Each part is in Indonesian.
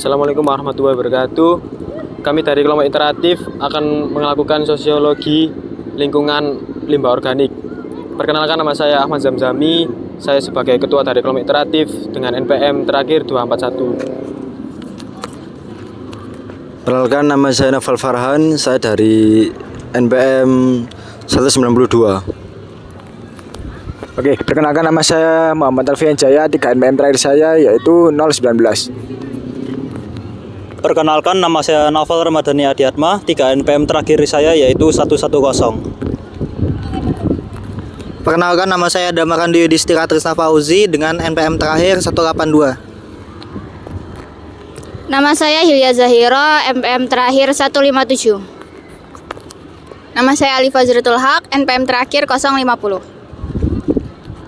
Assalamualaikum warahmatullahi wabarakatuh. Kami dari kelompok interaktif akan melakukan sosiologi lingkungan limbah organik. Perkenalkan, nama saya Ahmad Zamzami. Saya sebagai ketua dari kelompok interaktif dengan NPM terakhir 241. Perkenalkan, nama saya Novel Farhan. Saya dari NPM 192. Oke, perkenalkan, nama saya Muhammad Alfian Jaya. 3 NPM terakhir saya yaitu 019. Perkenalkan, nama saya Novel Ramadhani Adiatma. 3 NPM terakhir saya yaitu 110. Perkenalkan, nama saya Damarandi Yudhistira Trisna Fauzi dengan NPM terakhir 182. Nama saya Hilya Zahira, NPM terakhir 157. Nama saya Alifa Zuratul Haq, NPM terakhir 050.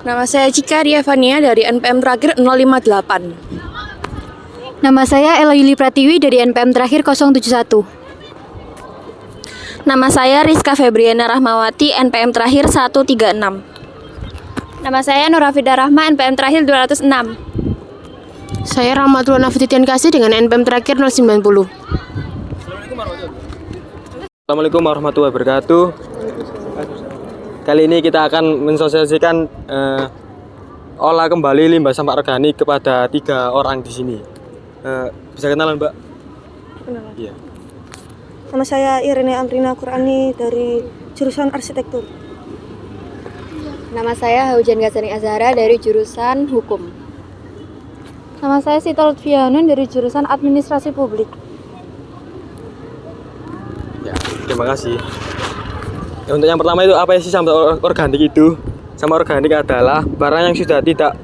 Nama saya Cika Riavania dari NPM terakhir 058. Nama saya Ella Yuli Pratiwi dari NPM terakhir 071. Nama saya Rizka Febriana Rahmawati, NPM terakhir 136. Nama saya Nurafidah Rahma, NPM terakhir 206. Saya Rahmatullah Nafititian Kasih dengan NPM terakhir 090. Assalamualaikum warahmatullahi wabarakatuh. Kali ini kita akan mensosialisasikan olah kembali limbah sampah organik kepada 3 orang di sini. Bisa kenalan, Mbak? Kenalan. Iya. Nama saya Irene Amrina Qurani dari jurusan arsitektur. Nama saya Haujan Ghazani Azhara dari jurusan Hukum. Nama saya Sita Lutfianun dari jurusan Administrasi Publik. Ya, terima kasih. Untuk yang pertama itu, apa sih sampah organik itu? Sampah organik adalah barang yang sudah tidak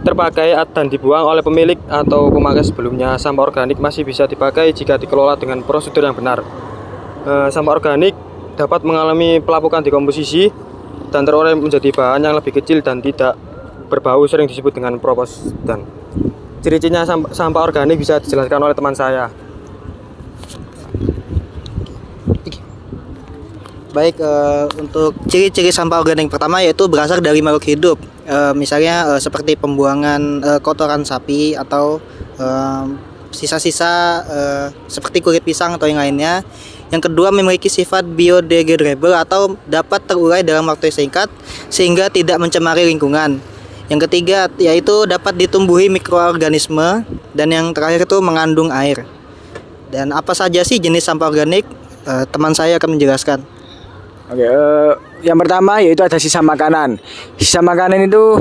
terpakai dan dibuang oleh pemilik atau pemakai sebelumnya. Sampah organik masih bisa dipakai jika dikelola dengan prosedur yang benar. Sampah organik dapat mengalami pelapukan dekomposisi dan terolah menjadi bahan yang lebih kecil dan tidak berbau, sering disebut dengan proposan. Ciri-cirinya sampah organik bisa dijelaskan oleh teman saya. Baik, untuk ciri-ciri sampah organik pertama yaitu berasal dari makhluk hidup. Misalnya seperti pembuangan kotoran sapi atau sisa-sisa seperti kulit pisang atau yang lainnya. Yang kedua, memiliki sifat biodegradable atau dapat terurai dalam waktu yang singkat sehingga tidak mencemari lingkungan. Yang ketiga yaitu dapat ditumbuhi mikroorganisme, dan yang terakhir itu mengandung air. Dan apa saja sih jenis sampah organik? Teman saya akan menjelaskan. Oke, yang pertama yaitu ada sisa makanan. Sisa makanan itu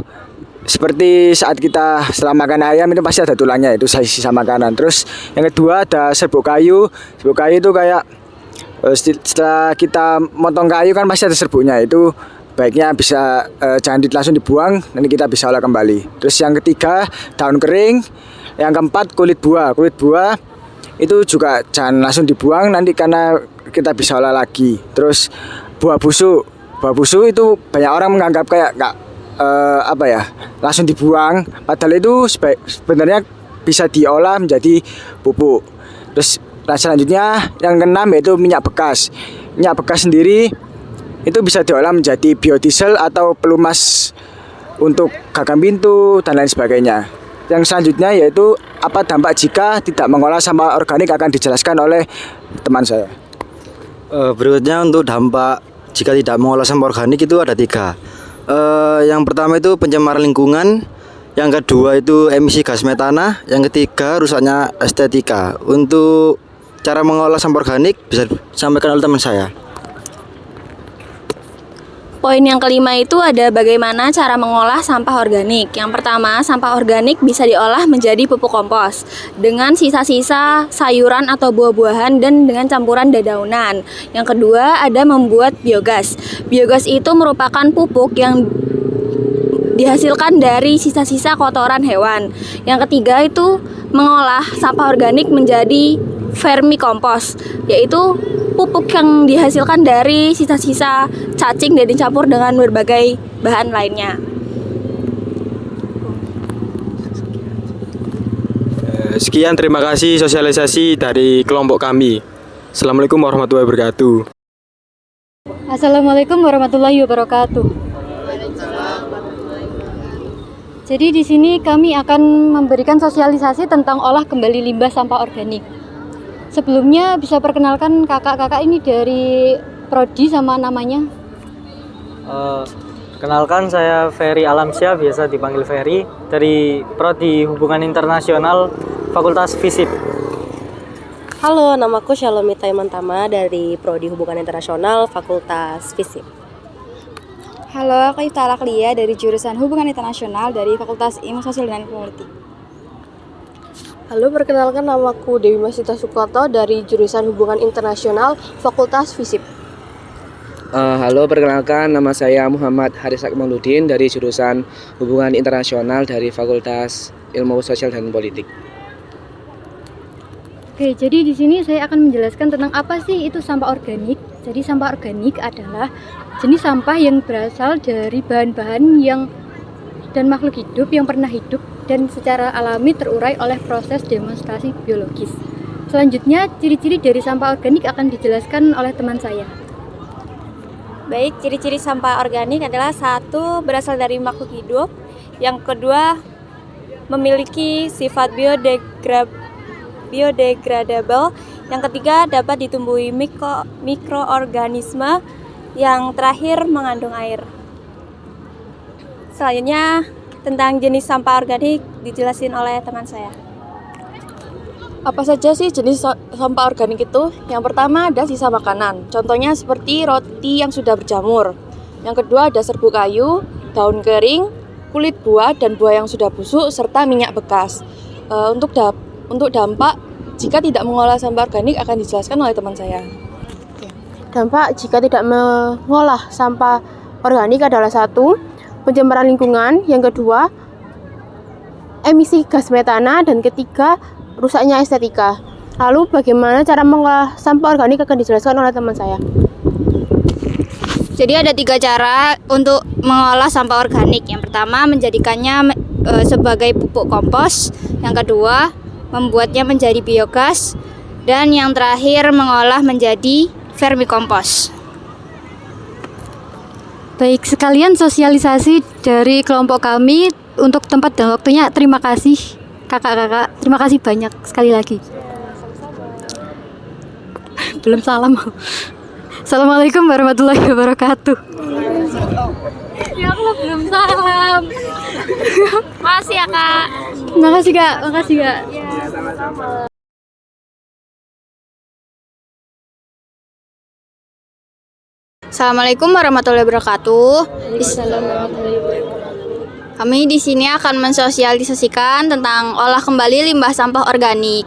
seperti saat kita setelah makan ayam itu pasti ada tulangnya, itu sisa makanan. Terus yang kedua ada serbuk kayu. Serbuk kayu itu kayak setelah kita motong kayu kan pasti ada serbuknya, itu baiknya bisa jangan langsung dibuang, nanti kita bisa olah kembali. Terus yang ketiga daun kering. Yang keempat kulit buah. Kulit buah itu juga jangan langsung dibuang nanti karena kita bisa olah lagi. Terus buah busuk. Buah busuk itu banyak orang menganggap kayak nggak langsung dibuang, padahal itu sebenarnya bisa diolah menjadi pupuk. Terus selanjutnya yang keenam yaitu minyak bekas. Minyak bekas sendiri itu bisa diolah menjadi biodiesel atau pelumas untuk gagang pintu dan lain sebagainya. Yang selanjutnya yaitu apa dampak jika tidak mengolah sampah organik akan dijelaskan oleh teman saya. Berikutnya untuk dampak jika tidak mengolah sampah organik itu ada 3. Yang pertama itu pencemaran lingkungan, yang kedua itu emisi gas metana, yang ketiga rusaknya estetika. Untuk cara mengolah sampah organik bisa disampaikan oleh teman saya. Poin yang kelima itu ada bagaimana cara mengolah sampah organik. Yang pertama, sampah organik bisa diolah menjadi pupuk kompos dengan sisa-sisa sayuran atau buah-buahan dan dengan campuran dedaunan. Yang kedua, ada membuat biogas. Biogas itu merupakan pupuk yang dihasilkan dari sisa-sisa kotoran hewan. Yang ketiga itu mengolah sampah organik menjadi vermikompos, yaitu pupuk yang dihasilkan dari sisa-sisa cacing dan dicampur dengan berbagai bahan lainnya. Sekian, terima kasih sosialisasi dari kelompok kami. Assalamualaikum warahmatullahi wabarakatuh. Assalamualaikum warahmatullahi wabarakatuh. Jadi di sini kami akan memberikan sosialisasi tentang olah kembali limbah sampah organik. Sebelumnya bisa perkenalkan kakak-kakak ini dari prodi sama namanya. Kenalkan, saya Ferry Alamsyah, biasa dipanggil Ferry, dari Prodi Hubungan Internasional Fakultas FISIP. Halo, namaku Shalomita Imantama dari Prodi Hubungan Internasional Fakultas FISIP. Halo, aku Iftara Klia dari jurusan Hubungan Internasional dari Fakultas Ilmu Sosial dan Politik. Halo, perkenalkan, namaku Dewi Masita Sukoto dari jurusan Hubungan Internasional Fakultas FISIP. Halo, perkenalkan, nama saya Muhammad Haris Akmaludin dari jurusan Hubungan Internasional dari Fakultas Ilmu Sosial dan Politik. Oke, jadi di sini saya akan menjelaskan tentang apa sih itu sampah organik. Jadi sampah organik adalah jenis sampah yang berasal dari bahan-bahan dan makhluk hidup yang pernah hidup dan secara alami terurai oleh proses demonstrasi biologis. Selanjutnya, ciri-ciri dari sampah organik akan dijelaskan oleh teman saya. Baik, ciri-ciri sampah organik adalah satu, berasal dari makhluk hidup. Yang kedua, memiliki sifat biodegradable. Yang ketiga, dapat ditumbuhi mikroorganisme. Yang terakhir, mengandung air. Selanjutnya, tentang jenis sampah organik dijelasin oleh teman saya. Apa saja sih jenis sampah organik itu? Yang pertama ada sisa makanan, contohnya seperti roti yang sudah berjamur. Yang kedua ada serbuk kayu, daun kering, kulit buah dan buah yang sudah busuk, serta minyak bekas. Untuk dampak jika tidak mengolah sampah organik akan dijelaskan oleh teman saya. Dampak jika tidak mengolah sampah organik adalah satu, pencemaran lingkungan, yang kedua, emisi gas metana, dan ketiga, rusaknya estetika. Lalu bagaimana cara mengolah sampah organik akan dijelaskan oleh teman saya. Jadi ada 3 cara untuk mengolah sampah organik. Yang pertama, menjadikannya sebagai pupuk kompos. Yang kedua, membuatnya menjadi biogas. Dan yang terakhir, mengolah menjadi vermikompos. Baik, sekalian sosialisasi dari kelompok kami untuk tempat dan waktunya. Terima kasih kakak-kakak. Terima kasih banyak sekali lagi. Belum salam. Assalamualaikum warahmatullahi wabarakatuh. Ya Allah, belum salam. Makasih ya, Kak. Makasih, Kak. Makasih, Kak. Ya, sama-sama. Assalamualaikum warahmatullahi wabarakatuh. Kami di sini akan mensosialisasikan tentang olah kembali limbah sampah organik.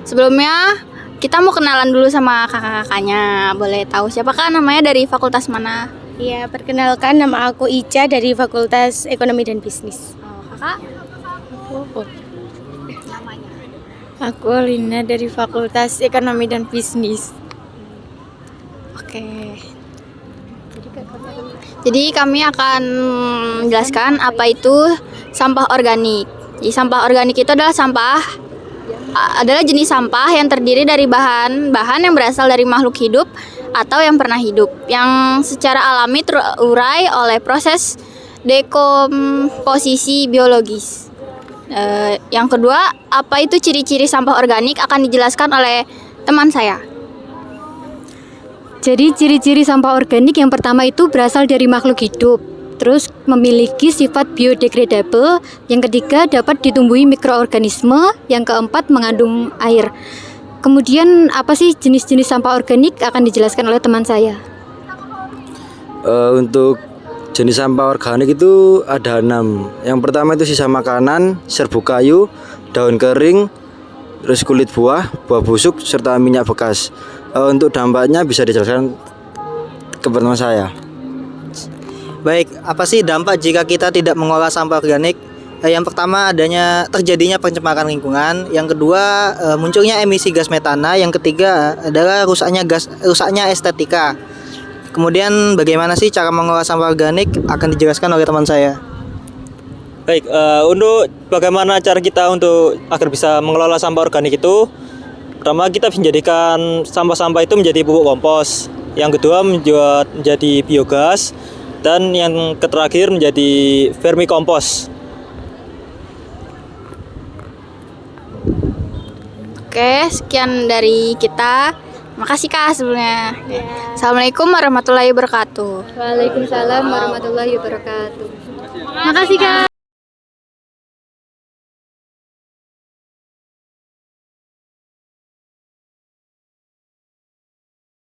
Sebelumnya kita mau kenalan dulu sama kakak-kakaknya. Boleh tahu siapakah namanya, dari fakultas mana? Iya, perkenalkan, nama aku Ica dari Fakultas Ekonomi dan Bisnis. Kakak? Aku Lina dari Fakultas Ekonomi dan Bisnis. Oke. Jadi kami akan menjelaskan apa itu sampah organik. Jadi sampah organik itu adalah jenis sampah yang terdiri dari bahan yang berasal dari makhluk hidup atau yang pernah hidup, yang secara alami terurai oleh proses dekomposisi biologis. Yang kedua, apa itu ciri-ciri sampah organik akan dijelaskan oleh teman saya. Jadi ciri-ciri sampah organik yang pertama itu berasal dari makhluk hidup, terus memiliki sifat biodegradable, yang ketiga dapat ditumbuhi mikroorganisme, yang keempat mengandung air. Kemudian apa sih jenis-jenis sampah organik akan dijelaskan oleh teman saya. Untuk jenis sampah organik itu ada 6. Yang pertama itu sisa makanan, serbuk kayu, daun kering, terus kulit buah busuk, serta minyak bekas. Untuk dampaknya bisa dijelaskan ke teman saya. Baik, apa sih dampak jika kita tidak mengolah sampah organik? Yang pertama, terjadinya pencemaran lingkungan. Yang kedua, munculnya emisi gas metana. Yang ketiga adalah rusaknya estetika. Kemudian bagaimana sih cara mengolah sampah organik akan dijelaskan oleh teman saya. Baik, untuk bagaimana cara kita agar bisa mengelola sampah organik itu, pertama kita menjadikan sampah-sampah itu menjadi pupuk kompos. Yang kedua menjadi biogas, dan yang terakhir menjadi vermikompos. Oke, sekian dari kita. Makasih Kak sebelumnya. Assalamualaikum warahmatullahi wabarakatuh. Waalaikumsalam warahmatullahi wabarakatuh. Makasih Kak.